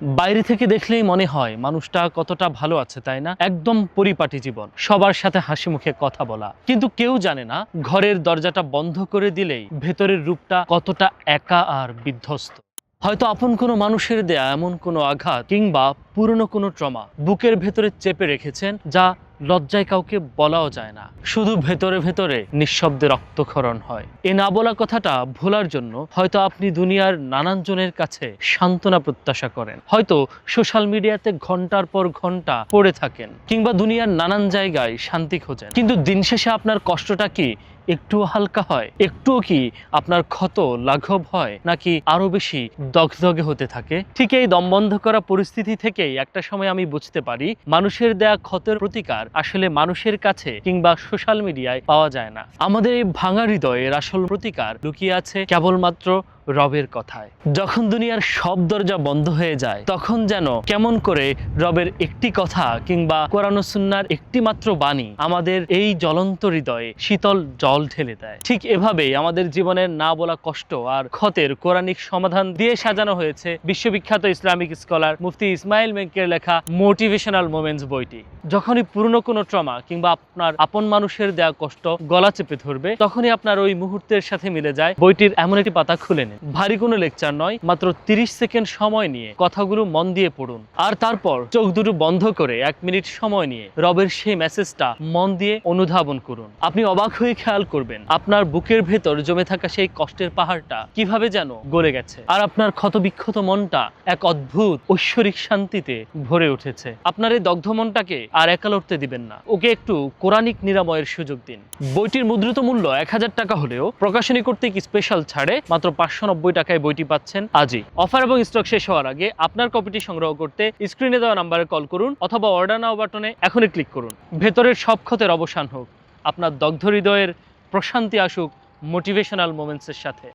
বাইরে থেকে দেখলেই মনে হয় মানুষটা কতটা ভালো আছে, তাই না? একদম পরিপাটি জীবন, সবার সাথে হাসি মুখে কথা বলা। কিন্তু কেউ জানে না ঘরের দরজাটা বন্ধ করে দিলেই ভেতরের রূপটা কতটা একা আর বিধ্বস্ত। হয়তো আপন কোনো মানুষের দেয়া এমন কোনো আঘাত কিংবা পুরনো কোনো ট্রমা বুকের ভেতরে চেপে রেখেছেন, যা লজ্জায় কাউকে বলাও যায় না। শুধু ভেতরে ভেতরে নিঃশব্দে রক্তক্ষরণ হয়। এ না বলা কথাটা ভোলার জন্য হয়তো আপনি দুনিয়ার নানান জনের কাছে সান্ত্বনা প্রত্যাশা করেন, হয়তো সোশ্যাল মিডিয়াতে ঘন্টার পর ঘন্টা পড়ে থাকেন, কিংবা দুনিয়ার নানান জায়গায় শান্তি খোঁজেন। কিন্তু দিন শেষে আপনার কষ্টটা কি একটুও হালকা হয়? একটুও কি আপনার ক্ষত লাঘব হয়, নাকি আরো বেশি দগদগে হতে থাকে? ঠিক এই দমবন্ধ করা পরিস্থিতি থেকেই একটা সময় আমি বুঝতে পারি মানুষের দেয়া ক্ষতের প্রতিকার আসলে মানুষের কাছে কিংবা সোশ্যাল মিডিয়ায় পাওয়া যায় না। আমাদের এই ভাঙা হৃদয়ের আসল প্রতিকার লুকিয়ে আছে কেবলমাত্র রবের কথায়। যখন দুনিয়ার সব দরজা বন্ধ হয়ে যায়, তখন যেন কেমন করে রবের একটি কথা কিংবা কোরআন ও সুন্নাহর একটি মাত্র বাণী আমাদের এই জ্বলন্ত হৃদয়ে শীতল জল ঢেলে দেয়। ঠিক এভাবেই আমাদের জীবনের না বলা কষ্ট আর ক্ষতের কোরআনিক সমাধান দিয়ে সাজানো হয়েছে বিশ্ববিখ্যাত ইসলামিক স্কলার মুফতি ইসমাইল মেক্কির লেখা মোটিভেশনাল মোমেন্টস বইটি। যখনই পুরনো কোনো ট্রমা কিংবা আপনার আপন মানুষের দেয়া কষ্ট গলা চেপে ধরবে, তখনই আপনার ওই মুহূর্তের সাথে মিলে যায় বইটির এমন একটি পাতা খুলে নিন। ভারী কোনো লেকচার নয়, মাত্র 30 সেকেন্ড সময় নিয়ে কথাগুলো মন দিয়ে পড়ুন, আর তারপর চোখ দুটো বন্ধ করে 1 মিনিট সময় নিয়ে রবের সেই মেসেজটা মন দিয়ে অনুধাবন করুন। আপনি অবাক হয়ে খেয়াল করবেন আপনার বুকের ভেতর জমে থাকা সেই কষ্টের পাহাড়টা কিভাবে যেন গলে গেছে, আর আপনার ক্ষতবিক্ষত মনটা এক অদ্ভুত ঐশ্বরিক শান্তিতে ভরে উঠেছে। আপনার এই দগ্ধ মনটাকে আর একা লড়তে দিবেন না, ওকে একটু কোরআনিক নিরাময়ের সুযোগ দিন। বইটির মুদ্রিত মূল্য 1000 টাকা হলেও প্রকাশনী কর্তৃক স্পেশাল ছাড়ে মাত্র 590 টাকায় বইটি পাচ্ছেন আজই। অফার এবং স্টক শেষ হওয়ার আগে আপনার কপিটি সংগ্রহ করতে স্ক্রিনে দেওয়া নাম্বারে কল করুন অথবা অর্ডার নাও বাটনে এখনই ক্লিক করুন। ভেতরের সব ক্ষতের অবসান হোক, আপনার দগ্ধ হৃদয়ের প্রশান্তি আসুক মোটিভেশনাল মোমেন্টসের সাথে।